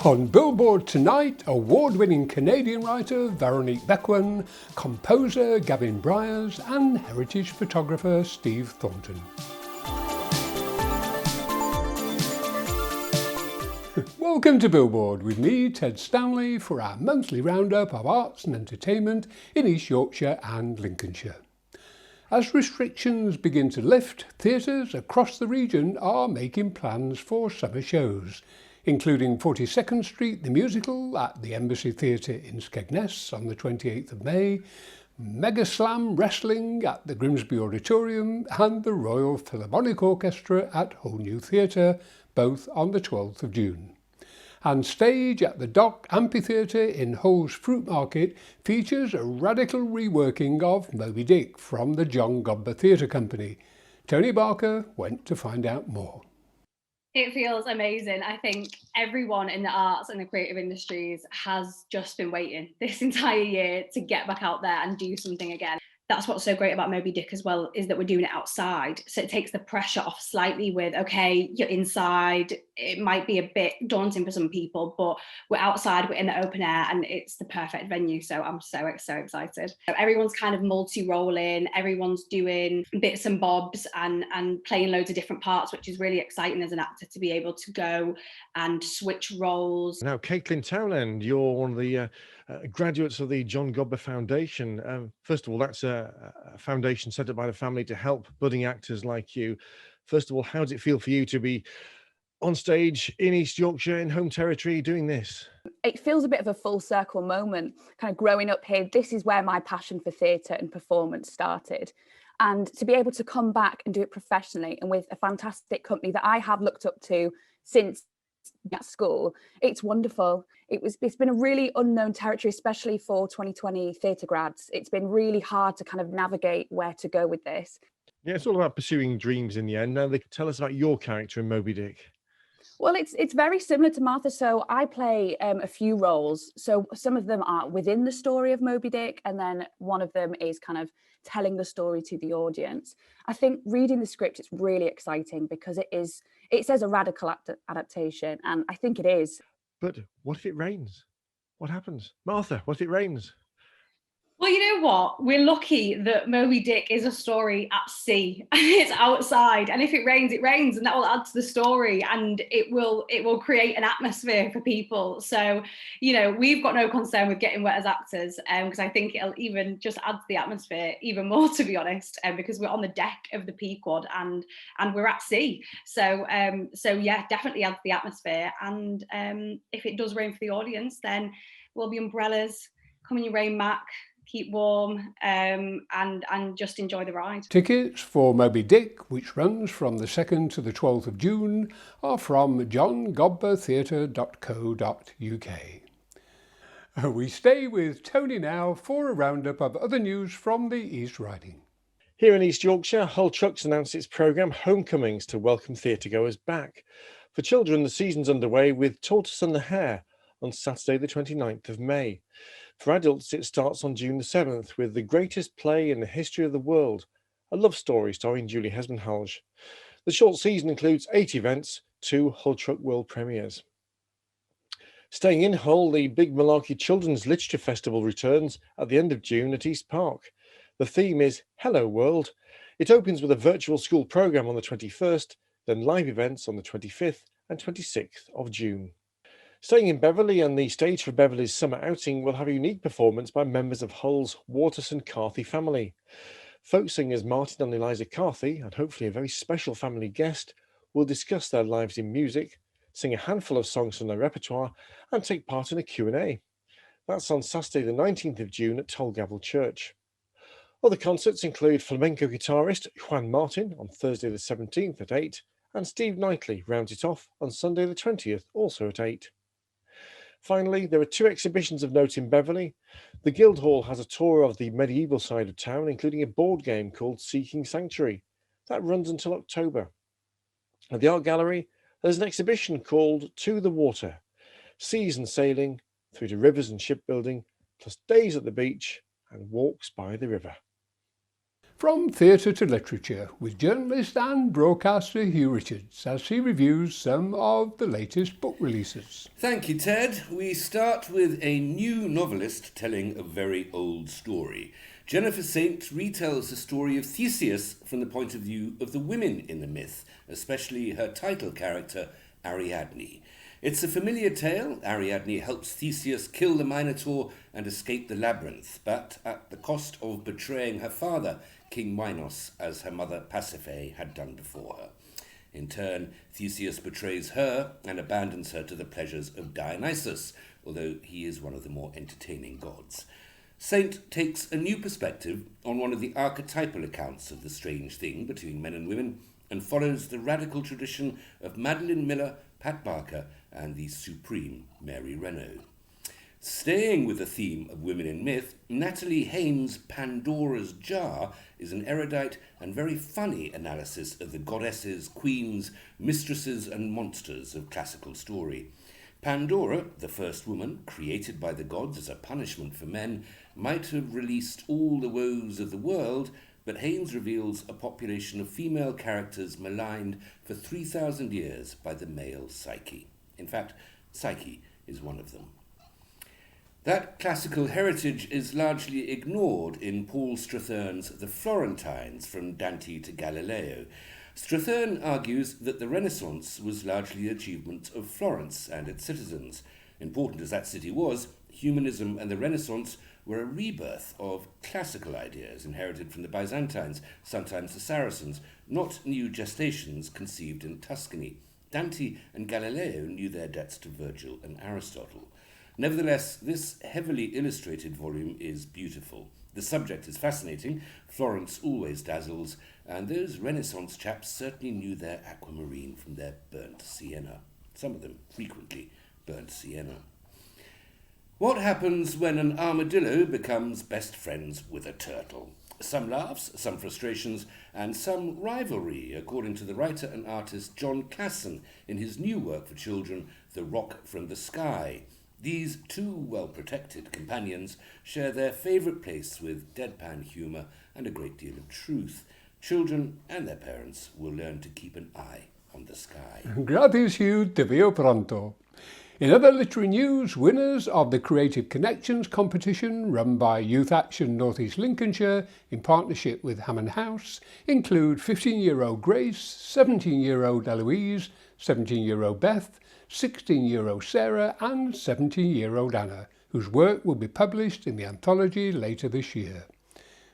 On Billboard tonight, award-winning Canadian writer Veronique Bequin, composer Gavin Bryars and heritage photographer Steve Thornton. Welcome to Billboard with me, Ted Stanley, for our monthly roundup of arts and entertainment in East Yorkshire and Lincolnshire. As restrictions begin to lift, theatres across the region are making plans for summer shows, including 42nd Street the Musical at the Embassy Theatre in Skegness on the 28th of May, Mega Slam Wrestling at the Grimsby Auditorium and the Royal Philharmonic Orchestra at Whole New Theatre, both on the 12th of June. And Stage at the Dock Amphitheatre in Hull's Fruit Market features a radical reworking of Moby Dick from the John Godber Theatre Company. Tony Barker went to find out more. It feels amazing. I think everyone in the arts and the creative industries has just been waiting this entire year to get back out there and do something again. That's what's so great about Moby Dick as well, is that we're doing it outside. So it takes the pressure off slightly with, okay, you're inside. It might be a bit daunting for some people, but we're outside, we're in the open air, and it's the perfect venue. So I'm so excited. So everyone's kind of multi-rolling, everyone's doing bits and bobs and playing loads of different parts, which is really exciting as an actor to be able to go and switch roles. Now, Caitlin Townend, you're one of the graduates of the John Godber Foundation. First of all, that's a foundation set up by the family to help budding actors like you. First of all, how does it feel for you to be on stage in East Yorkshire, in home territory, doing this? It feels a bit of a full circle moment, kind of growing up here. This is where my passion for theatre and performance started. And to be able to come back and do it professionally and with a fantastic company that I have looked up to since at school, it's wonderful. It's been a really unknown territory, especially for 2020 theatre grads. It's been really hard to kind of navigate where to go with this. Yeah, it's all about pursuing dreams in the end. Now, tell us about your character in Moby Dick. Well, it's very similar to Martha. So I play a few roles. So some of them are within the story of Moby Dick, and then one of them is kind of telling the story to the audience. I think reading the script, it's really exciting because it says a radical adaptation, and I think it is. But what if it rains? What happens? Martha, what if it rains? Well, you know what? We're lucky that Moby Dick is a story at sea and it's outside. And if it rains, and that will add to the story, and it will create an atmosphere for people. So, we've got no concern with getting wet as actors, because I think it'll even just add to the atmosphere even more, to be honest, because we're on the deck of the Pequod and we're at sea. So yeah, definitely adds to the atmosphere. And if it does rain for the audience, then we'll be umbrellas, come in your rain, Mac. Keep warm and just enjoy the ride. Tickets for Moby Dick, which runs from the 2nd to the 12th of June, are from johngodbertheatre.co.uk. We stay with Tony now for a roundup of other news from the East Riding. Here in East Yorkshire, Hull Trucks announced its programme Homecomings to welcome theatregoers back. For children, the season's underway with Tortoise and the Hare on Saturday the 29th of May. For adults, it starts on June the 7th with The Greatest Play in the History of the World, a love story starring Julie Hesmond-Halge. The short season includes 8 events, 2 Hull Truck World premieres. Staying in Hull, the Big Malarkey Children's Literature Festival returns at the end of June at East Park. The theme is Hello World. It opens with a virtual school programme on the 21st, then live events on the 25th and 26th of June. Staying in Beverley, and the stage for Beverley's summer outing will have a unique performance by members of Hull's Waterson-Carthy family. Folk singers Martin and Eliza Carthy, and hopefully a very special family guest, will discuss their lives in music, sing a handful of songs from their repertoire, and take part in a Q&A. That's on Saturday the 19th of June at Tolgavel Church. Other concerts include flamenco guitarist Juan Martin on Thursday the 17th at 8, and Steve Knightley rounds it off on Sunday the 20th, also at 8. Finally, there are 2 exhibitions of note in Beverley. The Guildhall has a tour of the medieval side of town, including a board game called Seeking Sanctuary. That runs until October. At the Art Gallery, there's an exhibition called To the Water, seas and sailing, through to rivers and shipbuilding, plus days at the beach and walks by the river. From theatre to literature, with journalist and broadcaster Hugh Richards as he reviews some of the latest book releases. Thank you, Ted. We start with a new novelist telling a very old story. Jennifer Saint retells the story of Theseus from the point of view of the women in the myth, especially her title character, Ariadne. It's a familiar tale. Ariadne helps Theseus kill the Minotaur and escape the labyrinth, but at the cost of betraying her father, King Minos, as her mother Pasiphae had done before her. In turn, Theseus betrays her and abandons her to the pleasures of Dionysus, although he is one of the more entertaining gods. Saint takes a new perspective on one of the archetypal accounts of the strange thing between men and women, and follows the radical tradition of Madeline Miller, Pat Barker, and the supreme Mary Renaud. Staying with the theme of women in myth, Natalie Haynes' Pandora's Jar is an erudite and very funny analysis of the goddesses, queens, mistresses, and monsters of classical story. Pandora, the first woman, created by the gods as a punishment for men, might have released all the woes of the world, but Haynes reveals a population of female characters maligned for 3,000 years by the male Psyche. In fact, Psyche is one of them. That classical heritage is largely ignored in Paul Strathern's The Florentines, from Dante to Galileo. Strathern argues that the Renaissance was largely the achievement of Florence and its citizens. Important as that city was, humanism and the Renaissance were a rebirth of classical ideas inherited from the Byzantines, sometimes the Saracens, not new gestations conceived in Tuscany. Dante and Galileo knew their debts to Virgil and Aristotle. Nevertheless, this heavily illustrated volume is beautiful. The subject is fascinating, Florence always dazzles, and those Renaissance chaps certainly knew their aquamarine from their burnt sienna. Some of them frequently burnt sienna. What happens when an armadillo becomes best friends with a turtle? Some laughs, some frustrations, and some rivalry, according to the writer and artist John Casson in his new work for children, The Rock from the Sky. These two well-protected companions share their favourite place with deadpan humour and a great deal of truth. Children and their parents will learn to keep an eye on the sky. Gracias, Hugh. Te veo pronto. In other literary news, winners of the Creative Connections competition run by Youth Action North East Lincolnshire in partnership with Hammond House include 15-year-old Grace, 17-year-old Eloise, 17-year-old Beth, 16-year-old Sarah and 17-year-old Anna, whose work will be published in the anthology later this year.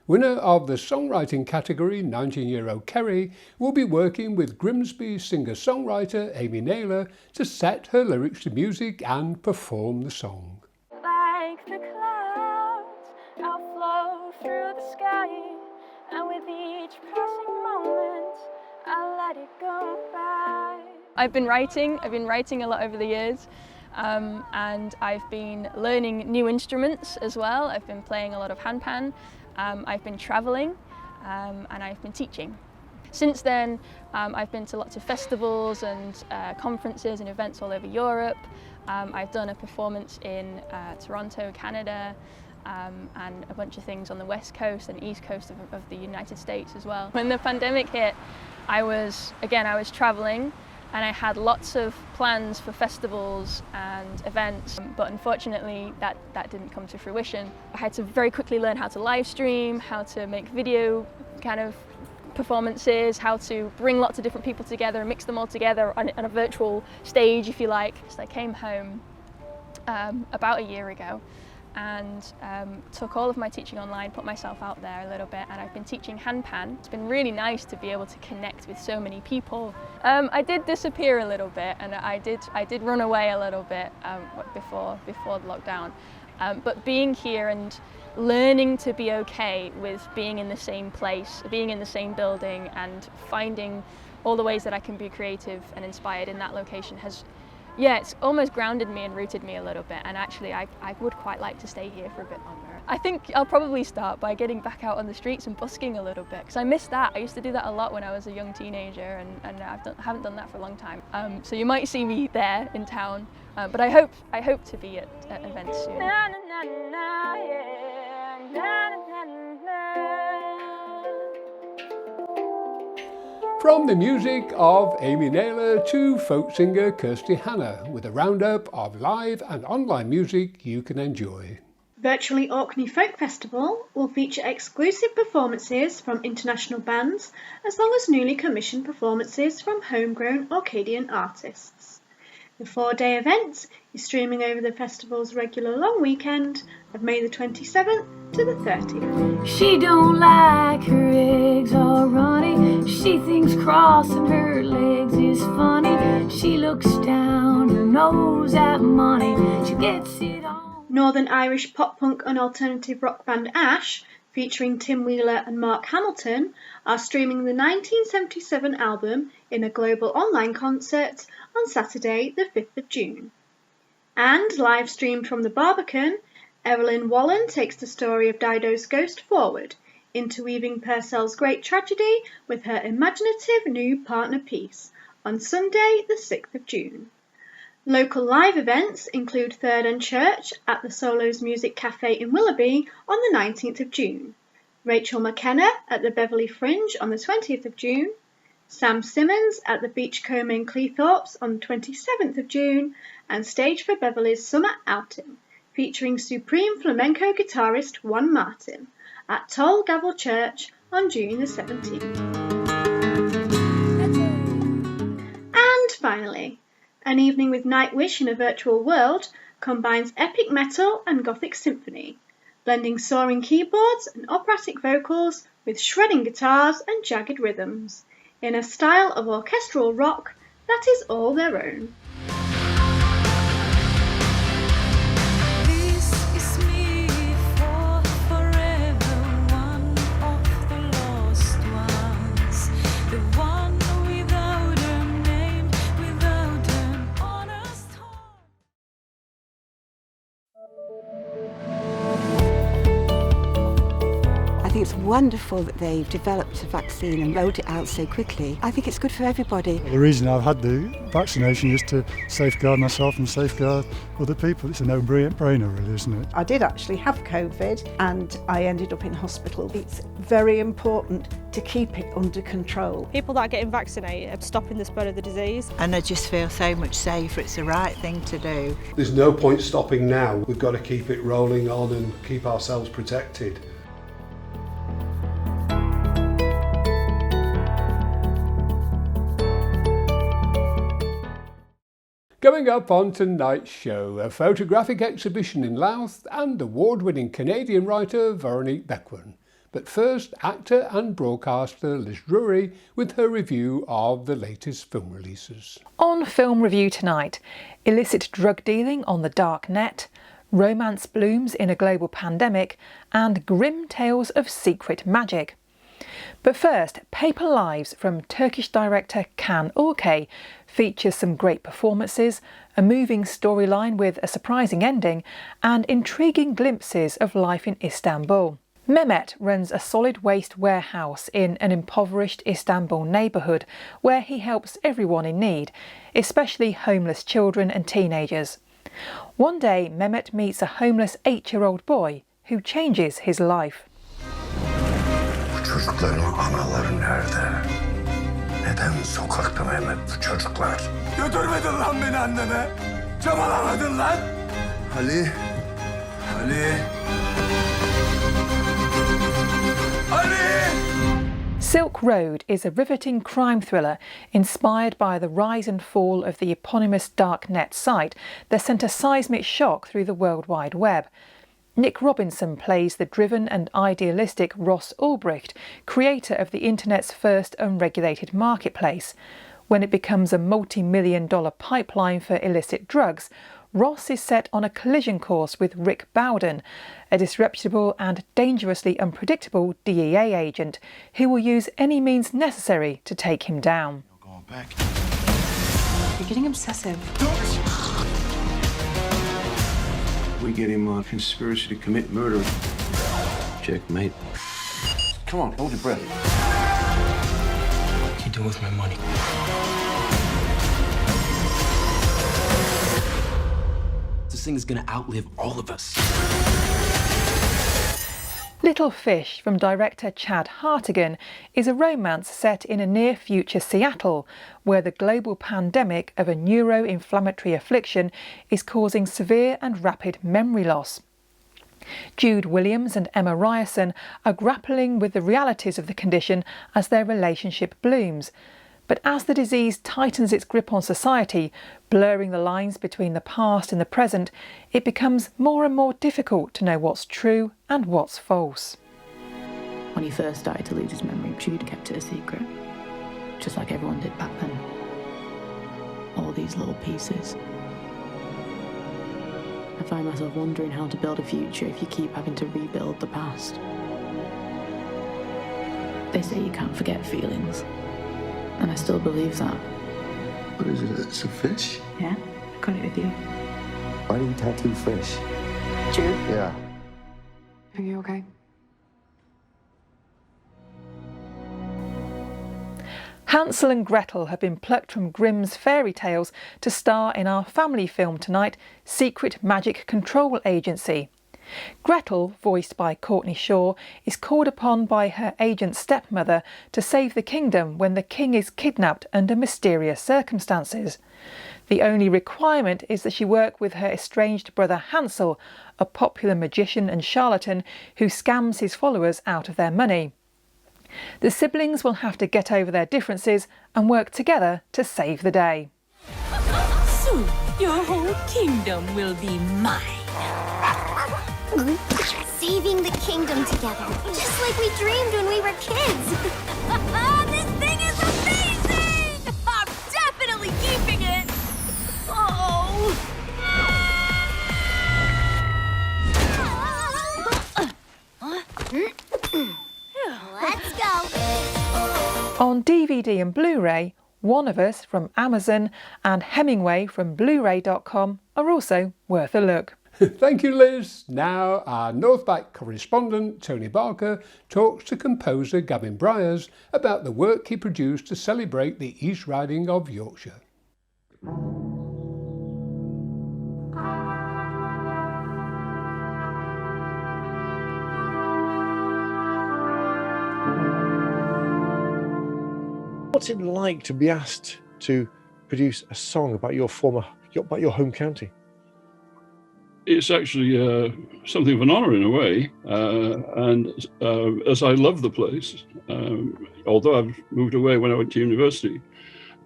Winner of the songwriting category, 19-year-old Kerry, will be working with Grimsby singer-songwriter Amy Naylor to set her lyrics to music and perform the song. Like the clouds, I'll flow through the sky, and with each passing moment, I'll let it go by. I've been writing a lot over the years, and I've been learning new instruments as well. I've been playing a lot of handpan. I've been travelling and I've been teaching. Since then, I've been to lots of festivals and conferences and events all over Europe. I've done a performance in Toronto, Canada, and a bunch of things on the west coast and east coast of the United States as well. When the pandemic hit, I was travelling, and I had lots of plans for festivals and events, but unfortunately that didn't come to fruition. I had to very quickly learn how to live stream, how to make video kind of performances, how to bring lots of different people together and mix them all together on a virtual stage, if you like. So I came home about a year ago and took all of my teaching online, put myself out there a little bit, and I've been teaching handpan. It's been really nice to be able to connect with so many people. I did disappear a little bit, and I did run away a little bit before the lockdown. But being here and learning to be okay with being in the same place, being in the same building, and finding all the ways that I can be creative and inspired in that location has, it's almost grounded me and rooted me a little bit, and actually I would quite like to stay here for a bit longer. I think I'll probably start by getting back out on the streets and busking a little bit, because I miss that. I used to do that a lot when I was a young teenager, and I haven't done that for a long time. So you might see me there in town, but I hope to be at events soon. Na, na, na, na, yeah. Na, na, na, na. From the music of Amy Naylor to folk singer Kirsty Hannah, with a roundup of live and online music you can enjoy. Virtually Orkney Folk Festival will feature exclusive performances from international bands, as well as newly commissioned performances from homegrown Orcadian artists. The 4-day event is streaming over the festival's regular long weekend of May the 27th to the 30th. She don't like her eggs all runny. She thinks crossing her legs is funny. She looks down her nose at money. She gets it on. Northern Irish pop-punk and alternative rock band Ash, featuring Tim Wheeler and Mark Hamilton, are streaming the 1977 album in a global online concert on Saturday the 5th of June. And live streamed from the Barbican, Evelyn Wallen takes the story of Dido's ghost forward, interweaving Purcell's great tragedy with her imaginative new partner piece on Sunday the 6th of June. Local live events include Third and Church at the Solos Music Cafe in Willoughby on the 19th of June, Rachel McKenna at the Beverley Fringe on the 20th of June, Sam Simmons at the Beachcombe in Cleethorpes on the 27th of June, and Stage for Beverley's summer outing, featuring supreme flamenco guitarist Juan Martin at Toll Gavel Church on June the 17th. And finally, An Evening with Nightwish in a Virtual World combines epic metal and gothic symphony, blending soaring keyboards and operatic vocals with shredding guitars and jagged rhythms, in a style of orchestral rock that is all their own. I think it's wonderful that they've developed a vaccine and rolled it out so quickly. I think it's good for everybody. The reason I've had the vaccination is to safeguard myself and safeguard other people. It's a no-brainer really, isn't it? I did actually have COVID and I ended up in hospital. It's very important to keep it under control. People that are getting vaccinated are stopping the spread of the disease. And I just feel so much safer. It's the right thing to do. There's no point stopping now. We've got to keep it rolling on and keep ourselves protected. Coming up on tonight's show, a photographic exhibition in Louth and award-winning Canadian writer Veronique Bequin. But first, actor and broadcaster Liz Drury with her review of the latest film releases. On Film Review tonight, illicit drug dealing on the dark net, romance blooms in a global pandemic, and grim tales of secret magic. But first, Paper Lives from Turkish director Can Orkay features some great performances, a moving storyline with a surprising ending, and intriguing glimpses of life in Istanbul. Mehmet runs a solid waste warehouse in an impoverished Istanbul neighbourhood where he helps everyone in need, especially homeless children and teenagers. One day, Mehmet meets a homeless 8-year-old boy who changes his life. Çocukların anaları nerede? Neden sokakta Mehmet bu çocuklar? Götürmedin lan beni anneme. Çabalamadın lan. Ali. Silk Road is a riveting crime thriller inspired by the rise and fall of the eponymous darknet site that sent a seismic shock through the World Wide Web. Nick Robinson plays the driven and idealistic Ross Ulbricht, creator of the internet's first unregulated marketplace. When it becomes a multi-million-dollar pipeline for illicit drugs, Ross is set on a collision course with Rick Bowden, a disreputable and dangerously unpredictable DEA agent who will use any means necessary to take him down. You're going back. You're getting obsessive. We get him on conspiracy to commit murder. Checkmate. Come on, hold your breath. What are you doing with my money? This thing is going to outlive all of us. Little Fish from director Chad Hartigan is a romance set in a near-future Seattle, where the global pandemic of a neuroinflammatory affliction is causing severe and rapid memory loss. Jude Williams and Emma Ryerson are grappling with the realities of the condition as their relationship blooms. But as the disease tightens its grip on society, blurring the lines between the past and the present, it becomes more and more difficult to know what's true and what's false. When he first started to lose his memory, Jude kept it a secret, just like everyone did back then. All these little pieces. I find myself wondering how to build a future if you keep having to rebuild the past. They say you can't forget feelings, and I still believe that. What is it? It's a fish? Yeah, I got it with you. Why do you tattoo fish? Jude? Yeah. Are you okay? Hansel and Gretel have been plucked from Grimm's fairy tales to star in our family film tonight, Secret Magic Control Agency. Gretel, voiced by Courtney Shaw, is called upon by her agent stepmother to save the kingdom when the king is kidnapped under mysterious circumstances. The only requirement is that she work with her estranged brother Hansel, a popular magician and charlatan who scams his followers out of their money. The siblings will have to get over their differences and work together to save the day. Soon, your whole kingdom will be mine. Saving the kingdom together, just like we dreamed when we were kids. This thing is amazing! I'm definitely keeping it. Oh. Let's go. On DVD and Blu-ray, One of Us from Amazon and Hemingway from Blu-ray.com are also worth a look. Thank you, Liz. Now our Northback correspondent Tony Barker talks to composer Gavin Bryars about the work he produced to celebrate the East Riding of Yorkshire. What's it like to be asked to produce a song about your home county? It's actually something of an honour in a way, and as I love the place, although I've moved away when I went to university,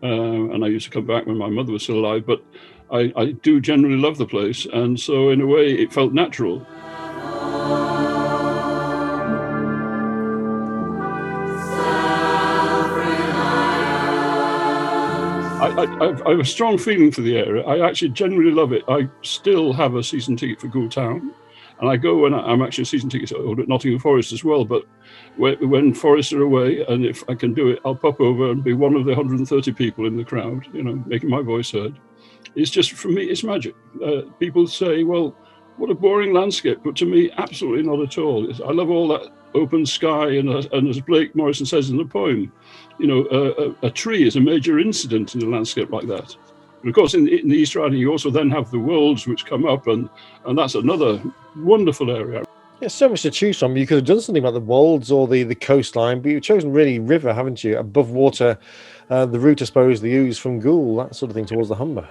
and I used to come back when my mother was still alive, but I do generally love the place, and so in a way it felt natural. I have a strong feeling for the area. I actually generally love it. I still have a season ticket for Goole Town, and I go when I'm actually a season ticket holder at Nottingham Forest as well. But when Forest are away, and if I can do it, I'll pop over and be one of the 130 people in the crowd, making my voice heard. It's just, for me, it's magic. People say, well, what a boring landscape, but to me, absolutely not at all. I love all that open sky, and as Blake Morrison says in the poem, a tree is a major incident in a landscape like that. But of course, in the East Riding, you also then have the wolds which come up, and that's another wonderful area. Yeah, so much to choose from. You could have done something about the wolds or the coastline, but you've chosen really river, haven't you? Above water, the route, I suppose, the ooze from Goole, that sort of thing towards the Humber.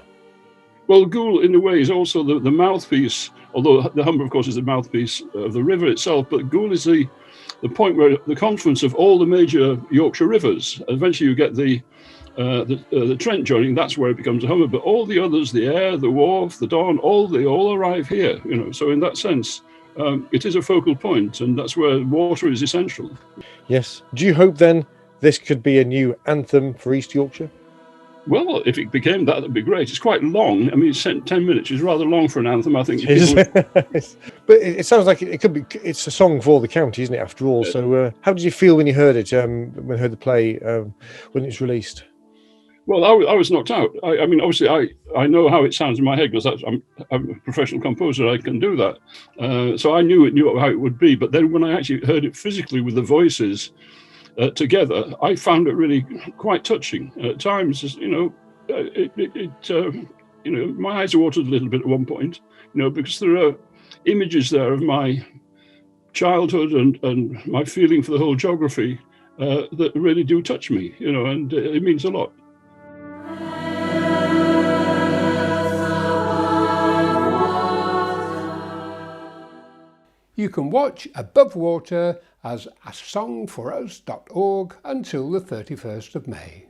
Well, Goole, in a way, is also the mouthpiece, although the Humber, of course, is the mouthpiece of the river itself, but Goole is the point where the confluence of all the major Yorkshire rivers. Eventually you get the Trent joining, that's where it becomes a Humber, but all the others, the Aire, the Wharfe, the Don, they all arrive here, So in that sense, it is a focal point, and that's where water is essential. Yes. Do you hope then this could be a new anthem for East Yorkshire? Well, if it became that, that'd be great. It's quite long. I mean, it's 10 minutes. It's rather long for an anthem, I think. But it sounds like it could be. It's a song for the county, isn't it? After all. So, how did you feel when you heard it? When you heard the play when it was released? Well, I was knocked out. I mean, obviously, I know how it sounds in my head because I'm a professional composer. I can do that. So I knew how it would be. But then when I actually heard it physically with the voices together, I found it really quite touching. At times, my eyes watered a little bit at one point, because there are images there of my childhood and my feeling for the whole geography that really do touch me, and it means a lot. You can watch Above Water as asongforus.org until the 31st of May.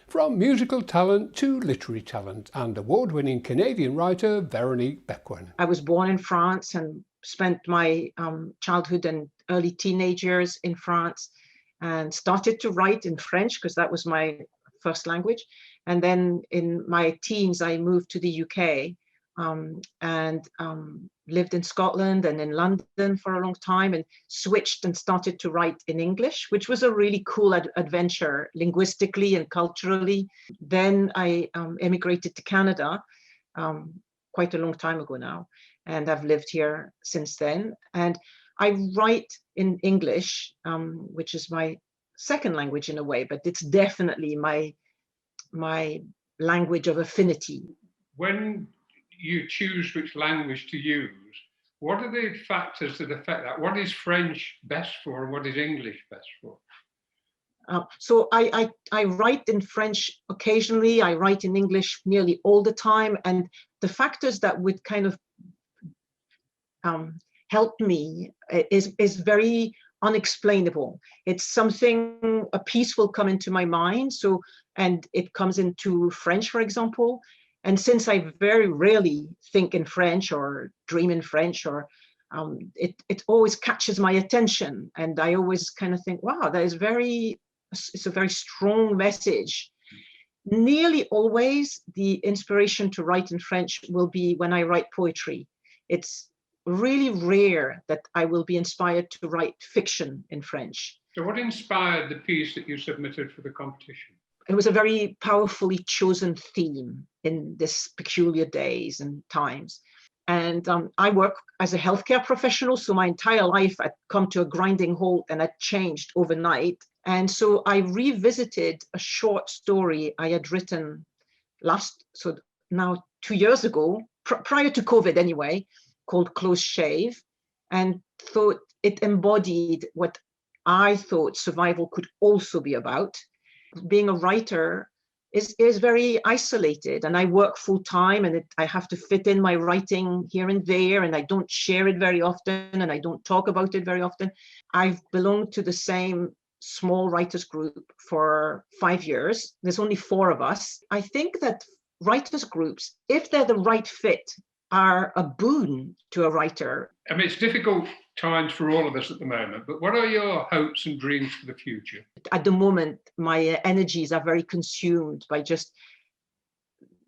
From musical talent to literary talent and award-winning Canadian writer Veronique Bequin. I was born in France and spent my childhood and early teenage years in France and started to write in French because that was my first language. And then in my teens, I moved to the UK and lived in Scotland and in London for a long time and switched and started to write in English, which was a really cool adventure linguistically and culturally. Then I emigrated to Canada quite a long time ago now, and I've lived here since then. And I write in English, which is my second language in a way, but it's definitely my language of affinity. When you choose which language to use, what are the factors that affect that? What is French best for and what is English best for? So I write in French occasionally, I write in English nearly all the time, and the factors that would kind of help me is very unexplainable. It's something, a piece will come into my mind, and it comes into French, for example. And since I very rarely think in French or dream in French, or it always catches my attention, and I always kind of think, wow, it's a very strong message. Nearly always, the inspiration to write in French will be when I write poetry. It's really rare that I will be inspired to write fiction in French. So what inspired the piece that you submitted for the competition? It was a very powerfully chosen theme in this peculiar days and times. And I work as a healthcare professional, so my entire life had come to a grinding halt and had changed overnight. And so I revisited a short story I had written now 2 years ago, prior to COVID anyway, called Close Shave, and thought it embodied what I thought survival could also be about. Being a writer is very isolated, and I work full time, and I have to fit in my writing here and there, and I don't share it very often, and I don't talk about it very often. I've belonged to the same small writers group for 5 years. There's only 4 of us. I think that writers groups, if they're the right fit, are a boon to a writer. I mean, it's difficult times for all of us at the moment, but what are your hopes and dreams for the future? At the moment, my energies are very consumed by just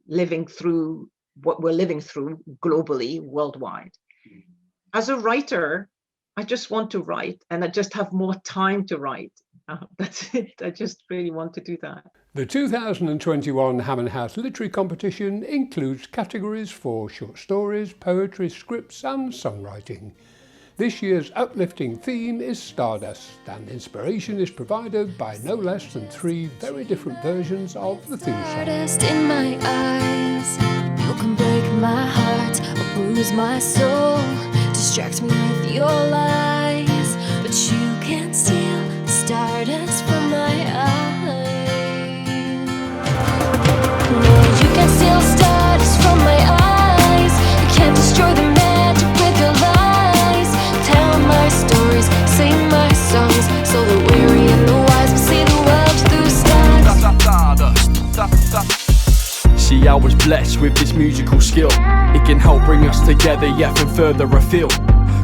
living through what we're living through globally, worldwide. As a writer, I just want to write, and I just have more time to write. That's it. I just really want to do that. The 2021 Hammond House Literary Competition includes categories for short stories, poetry, scripts and songwriting. This year's uplifting theme is Stardust, and inspiration is provided by no less than 3 very different versions of the theme song. Stardust in my eyes, you can break my heart or bruise my soul, distract me with your lies, but you can't steal the stardust from my eyes. No, you can't steal stardust from my eyes, you can't destroy the magic with your lies. Tell my stories, sing my songs, so the weary and the wise will see the world through stars. See, I was blessed with this musical skill. It can help bring us together, yet from further afield.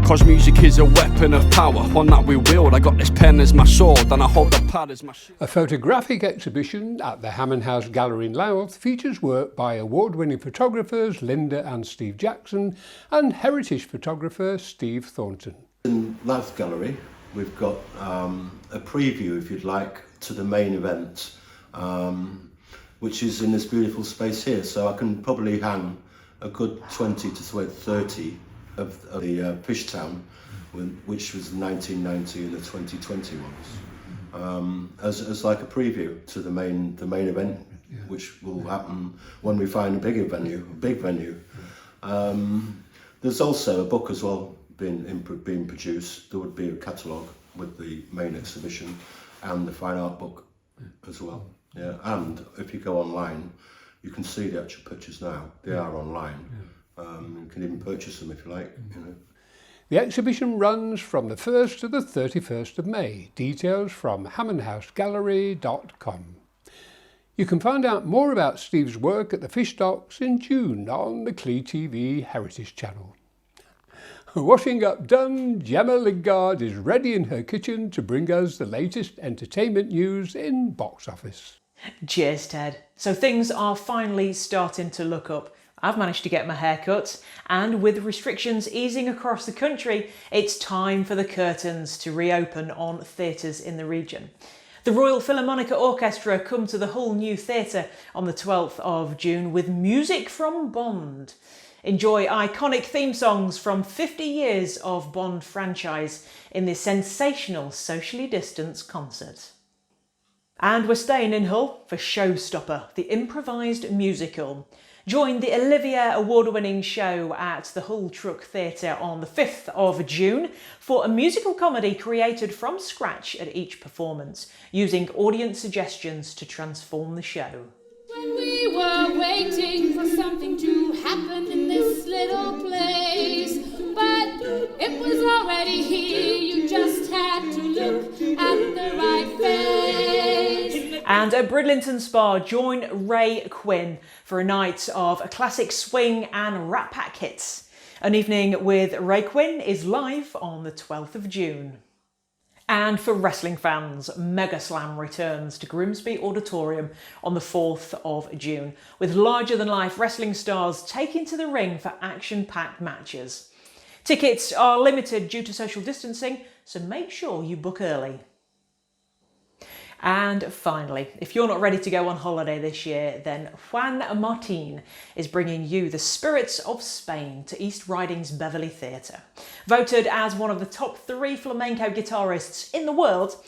Cause music is a weapon of power, one that we wield. I got this pen as my sword, and I hold the pad as my shield. A photographic exhibition at the Hammond House Gallery in Louth features work by award-winning photographers Linda and Steve Jackson and heritage photographer Steve Thornton. In Louth Gallery, we've got a preview, if you'd like, to the main event, which is in this beautiful space here. So I can probably hang a good 20 to 30 of the Fishtown, which was the 1990 and the 2020 ones, as like a preview to the main event, which will happen when we find a big venue. There's also a book as well being produced. There would be a catalogue with the main exhibition and the fine art book as well. Yeah, and if you go online, you can see the actual pictures now. They are online. You can even purchase them if you like. You know. The exhibition runs from the 1st to the 31st of May. Details from hammondhousegallery.com. You can find out more about Steve's work at the Fish Docks in June on the Clee TV Heritage Channel. Washing up done, Gemma Lingard is ready in her kitchen to bring us the latest entertainment news in box office. Cheers, Ted. So things are finally starting to look up. I've managed to get my hair cut, and with restrictions easing across the country, it's time for the curtains to reopen on theatres in the region. The Royal Philharmonic Orchestra come to the Hull New Theatre on the 12th of June with music from Bond. Enjoy iconic theme songs from 50 years of Bond franchise in this sensational socially distanced concert. And we're staying in Hull for Showstopper, the improvised musical. Join the Olivier award-winning show at the Hull Truck Theatre on the 5th of June for a musical comedy created from scratch at each performance, using audience suggestions to transform the show. When we were waiting for something to happen in this little place, but it was already here, you just had to look at the right face. And at Bridlington Spa, join Ray Quinn for a night of classic swing and Rat Pack hits. An evening with Ray Quinn is live on the 12th of June. And for wrestling fans, Mega Slam returns to Grimsby Auditorium on the 4th of June, with larger-than-life wrestling stars taking to the ring for action-packed matches. Tickets are limited due to social distancing, so make sure you book early. And finally, if you're not ready to go on holiday this year, then Juan Martín is bringing you the Spirits of Spain to East Riding's Beverley Theatre. Voted as one of the top 3 flamenco guitarists in the world,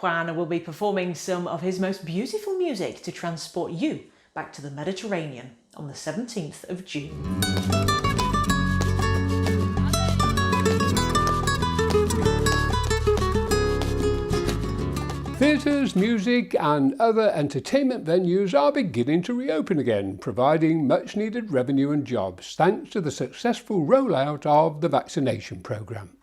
Juan will be performing some of his most beautiful music to transport you back to the Mediterranean on the 17th of June. Theatres, music and other entertainment venues are beginning to reopen again, providing much needed revenue and jobs thanks to the successful rollout of the vaccination programme.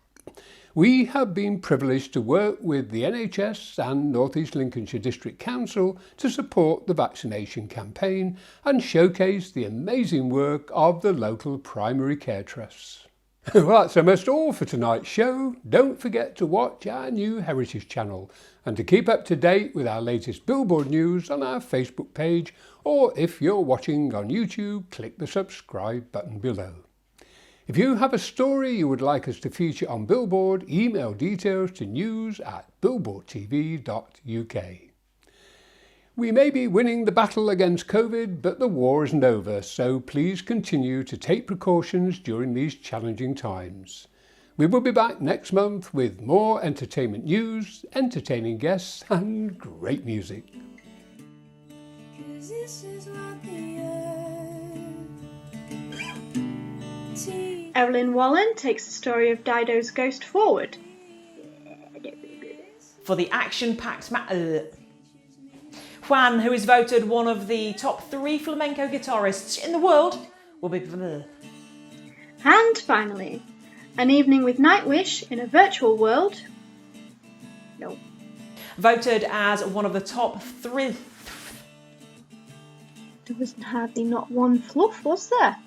We have been privileged to work with the NHS and North East Lincolnshire District Council to support the vaccination campaign and showcase the amazing work of the local primary care trusts. Well, that's almost all for tonight's show. Don't forget to watch our new Heritage channel and to keep up to date with our latest Billboard news on our Facebook page, or if you're watching on YouTube, click the subscribe button below. If you have a story you would like us to feature on Billboard, email details to news@billboardtv.uk. We may be winning the battle against COVID, but the war isn't over, so please continue to take precautions during these challenging times. We will be back next month with more entertainment news, entertaining guests and great music. Evelyn Wallen takes the story of Dido's ghost forward. For the action-packed Juan, who is voted one of the top 3 flamenco guitarists in the world, will be... And finally, an evening with Nightwish in a virtual world. No. Voted as one of the top 3... There was hardly not one fluff, was there?